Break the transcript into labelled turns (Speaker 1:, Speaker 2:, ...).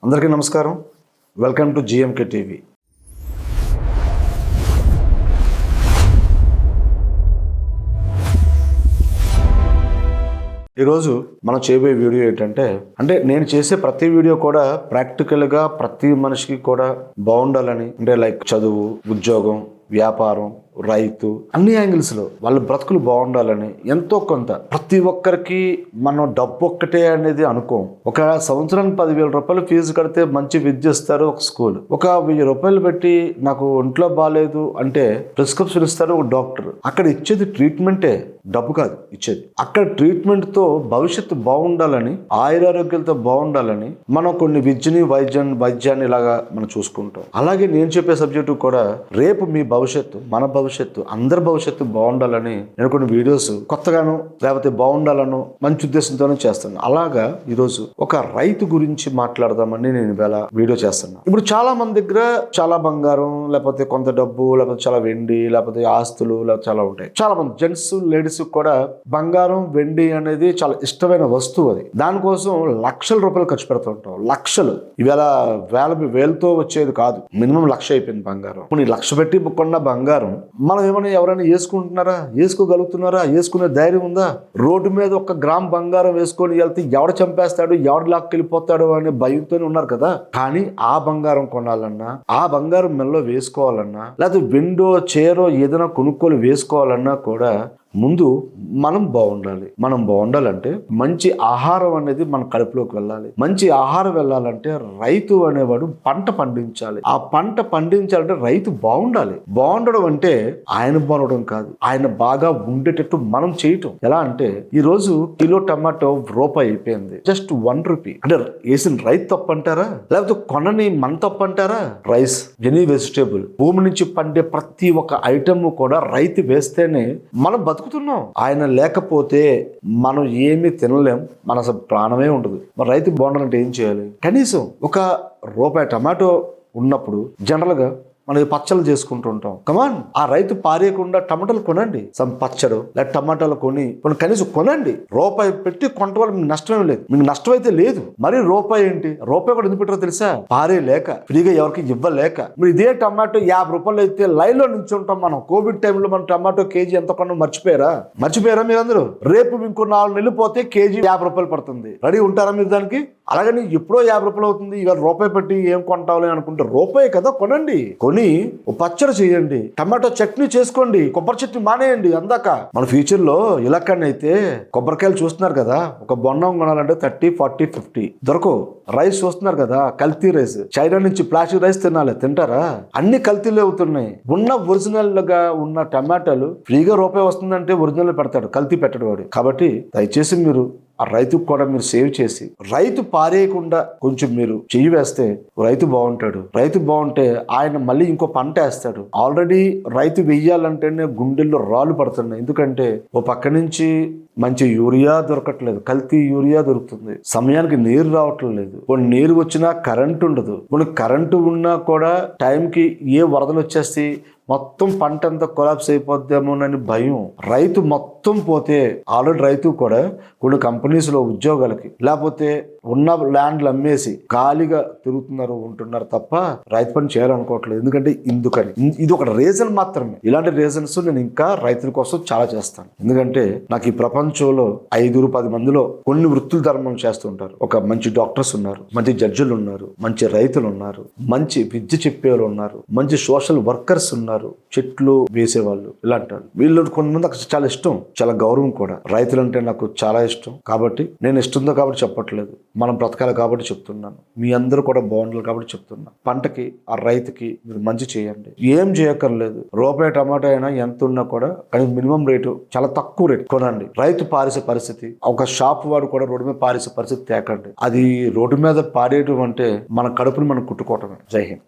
Speaker 1: అందరికీ నమస్కారం. Welcome to GMK TV. ఈరోజు మనం చేయబోయే వీడియో ఏంటంటే, నేను చేసే ప్రతి వీడియో కూడా ప్రాక్టికల్గా ప్రతి మనిషికి కూడా బాగుండాలని, లైక్ చదువు, ఉద్యోగం, వ్యాపారం, రైతు, అన్ని యాంగిల్స్లో వాళ్ళ బ్రతుకులు బాగుండాలని ఎంతో కొంత ప్రతి ఒక్కరికి మనం డబ్బు ఒక్కటే అనేది అనుకోం. ఒక సంవత్సరానికి 10,000 రూపాయలు ఫీజు కడితే మంచి విద్య ఇస్తారు ఒక స్కూల్. ఒక 1,000 రూపాయలు పెట్టి నాకు ఒంట్లో బాగాలేదు అంటే ప్రిస్క్రిప్షన్ ఇస్తారు ఒక డాక్టర్. అక్కడ ఇచ్చేది ట్రీట్మెంటే, డబ్బు కాదు ఇచ్చేది. అక్కడ ట్రీట్మెంట్తో భవిష్యత్తు బాగుండాలని, ఆయురారోగ్యాలతో బాగుండాలని మనం కొన్ని విద్యని వైద్యాన్ని ఇలాగా మనం చూసుకుంటాం. అలాగే నేను చెప్పే సబ్జెక్టు కూడా రేపు మీ భవిష్యత్తు, మన భవిష్యత్తు, అందరి భవిష్యత్తు బాగుండాలని నేను కొన్ని వీడియోస్ కొత్తగాను లేకపోతే బాగుండాలను మంచి ఉద్దేశంతోనే చేస్తాను. అలాగా ఈరోజు ఒక రైతు గురించి మాట్లాడదామని నేను ఇవాళ వీడియో చేస్తున్నాను. ఇప్పుడు చాలా మంది దగ్గర చాలా బంగారం, లేకపోతే కొంత డబ్బు, లేకపోతే చాలా వెండి, లేకపోతే ఆస్తులు, లేకపోతే చాలా ఉంటాయి. చాలా మంది జెంట్స్, లేడీస్ కూడా బంగారం, వెండి అనేది చాలా ఇష్టమైన వస్తువు. అది దానికోసం లక్షల రూపాయలు ఖర్చు పెడుతూ ఉంటాం. లక్షలు ఇవాళ వేలతో వచ్చేది కాదు. మినిమం 1,00,000 అయిపోయింది బంగారం. కొన్ని 1,00,000 పెట్టి కొన్న బంగారం మనం ఏమైనా ఎవరైనా వేసుకుంటున్నారా? వేసుకోగలుగుతున్నారా? వేసుకునే ధైర్యం ఉందా? రోడ్డు మీద 1 గ్రామ్ బంగారం వేసుకొని వెళ్తే ఎవడు చంపేస్తాడు, ఎవడు లాక్కెళ్ళిపోతాడు అనే భయంతోనే ఉన్నారు కదా. కానీ ఆ బంగారం కొనాలన్నా, ఆ బంగారం మెల్లో వేసుకోవాలన్నా, లేకపోతే విండో చైరో ఏదైనా కొనుక్కొని వేసుకోవాలన్నా కూడా ముందు మనం బాగుండాలి. మనం బాగుండాలంటే మంచి ఆహారం అనేది మన కడుపులోకి వెళ్ళాలి. మంచి ఆహారం వెళ్ళాలంటే రైతు అనేవాడు పంట పండించాలి. ఆ పంట పండించాలంటే రైతు బాగుండాలి. బాగుండడం అంటే ఆయన బాగుండడం కాదు, ఆయన బాగా ఉండేటట్టు మనం చేయటం. ఎలా అంటే ఈ రోజు కిలో టమాటో రూపాయి అయిపోయింది, జస్ట్ 1 రూపీ. అంటే వేసిన రైతు తప్పు అంటారా, లేకపోతే కొనని మన తప్పు అంటారా? రైస్, ఎనీ వెజిటేబుల్, భూమి నుంచి పండే ప్రతి ఒక్క ఐటమ్ కూడా రైతు వేస్తేనే మనం బతుకుతున్నాం. ఆయన లేకపోతే మనం ఏమీ తినలేం, మన అసలు ప్రాణమే ఉండదు. మరి రైతు బాగుండాలంటే ఏం చేయాలి? కనీసం ₹1 టమాటో ఉన్నప్పుడు జనరల్గా మనం పచ్చళ్ళు చేసుకుంటూ ఉంటాం. కమాన్, ఆ రైతు పారేయకుండా టమాటాలు కొనండి. సమ్ పచ్చడు లేదా టమాటాలు కొని కనీసం కొనండి. రూపాయి పెట్టి కొంట వల్ల మీకు నష్టమే లేదు. మీకు నష్టం అయితే లేదు. మరి రూపాయి ఏంటి? రూపాయి కూడా ఎందుకు పెట్టారో తెలుసా? పారే లేక, ఫ్రీగా ఎవరికి ఇవ్వలేక. మీరు ఇదే టమాటో 50 రూపాయలు అయితే లైన్ లో నుంచి ఉంటాం. మనం కోవిడ్ టైంలో మన టమాటో కేజీ ఎంత కొన్నా మర్చిపోయారా మీరందరూ? రేపు ఇంకో 4 నెలలు పోతే కేజీ 50 రూపాయలు పడుతుంది. రెడీ ఉంటారా మీరు దానికి? అలాగని ఎప్పుడో 50 రూపాయలు అవుతుంది, ఇవాళ రూపాయి పెట్టి ఏం కొంటావులే అనుకుంటే రూపాయి కదా, కొనండి. కొని పచ్చడి చేయండి, టమాటో చట్నీ చేసుకోండి, కొబ్బరి చట్నీ మానేయండి. అందాక మన ఫ్యూచర్ లో ఇలాక్కనైతే కొబ్బరికాయలు చూస్తున్నారు కదా, ఒక బొండం కొనాలంటే 30, 40, 50 దొరకవు. రైస్ చూస్తున్నారు కదా, కల్తీ రైస్. చైనా నుంచి ప్లాస్టిక్ రైస్ తింటారా? అన్ని కల్తీలు అవుతున్నాయి. ఉన్న ఒరిజినల్ గా ఉన్న టమాటాలు ఫ్రీగా రూపాయి వస్తుందంటే ఒరిజినల్ పెడతాడు, కల్తీ పెట్టడు వాడు. కాబట్టి దయచేసి మీరు ఆ రైతుకు కూడా మీరు సేవ్ చేసి, రైతు పారేయకుండా కొంచెం మీరు చెయ్యి వేస్తే రైతు బాగుంటాడు. రైతు బాగుంటే ఆయన మళ్ళీ ఇంకో పంట వేస్తాడు. ఆల్రెడీ రైతు వెయ్యాలంటేనే గుండెల్లో రాళ్ళు పడుతున్నాయి. ఎందుకంటే ఓ పక్క నుంచి మంచి యూరియా దొరకట్లేదు, కల్తీ యూరియా దొరుకుతుంది. సమయానికి నీరు రావట్లేదు. కొన్ని నీరు వచ్చినా కరెంటు ఉండదు. కొన్ని కరెంటు ఉన్నా కూడా టైంకి ఏ వరదలు వచ్చేసి మొత్తం పంట అంతా కొలాప్స్ అయిపోద్దామోనని భయం. రైతు మొత్తం పోతే ఆల్రెడీ రైతు కూడా కొన్ని కంపెనీస్లో ఉద్యోగాలకి, లేకపోతే ఉన్న ల్యాండ్లు అమ్మేసి ఖాళీగా ఉంటున్నారు తప్ప రైతు పని చేయాలనుకోవట్లేదు. ఎందుకంటే ఇది ఒక రీజన్ మాత్రమే. ఇలాంటి రీజన్స్ నేను ఇంకా రైతుల కోసం చాలా చేస్తాను. ఎందుకంటే నాకు ఈ ప్రపంచంలో 5-10 మందిలో కొన్ని వృత్తుల ధర్మం చేస్తుంటారు. ఒక మంచి డాక్టర్స్ ఉన్నారు, మంచి జడ్జిలు ఉన్నారు, మంచి రైతులు ఉన్నారు, మంచి విద్య చెప్పేవాళ్ళు ఉన్నారు, మంచి సోషల్ వర్కర్స్ ఉన్నారు, చెట్లు వేసేవాళ్ళు, ఇలాంటి వాళ్ళు. వీళ్ళు కొంతమంది నాకు చాలా ఇష్టం, చాలా గౌరవం కూడా. రైతులు అంటే నాకు చాలా ఇష్టం. కాబట్టి నేను ఇష్టంతో కాబట్టి చెప్పట్లేదు, మనం బ్రతకాలి కాబట్టి చెప్తున్నాను. మీ అందరూ కూడా బాగుండాలి కాబట్టి చెప్తున్నాను. పంటకి, ఆ రైతుకి మీరు మంచి చేయండి. ఏం చేయక్కర్లేదు. రూపాయి టమాటా అయినా ఎంత ఉన్నా కూడా కానీ మినిమం రేటు చాలా తక్కువ రేటు కొనండి. రైతు పారేసే పరిస్థితి, ఒక షాప్ వాడు కూడా రోడ్డు మీద పారేసే పరిస్థితి తేకండి. అది రోడ్డు మీద పారేయడం అంటే మన కడుపుని మనం కుట్టుకోవటమే. జై హింద్.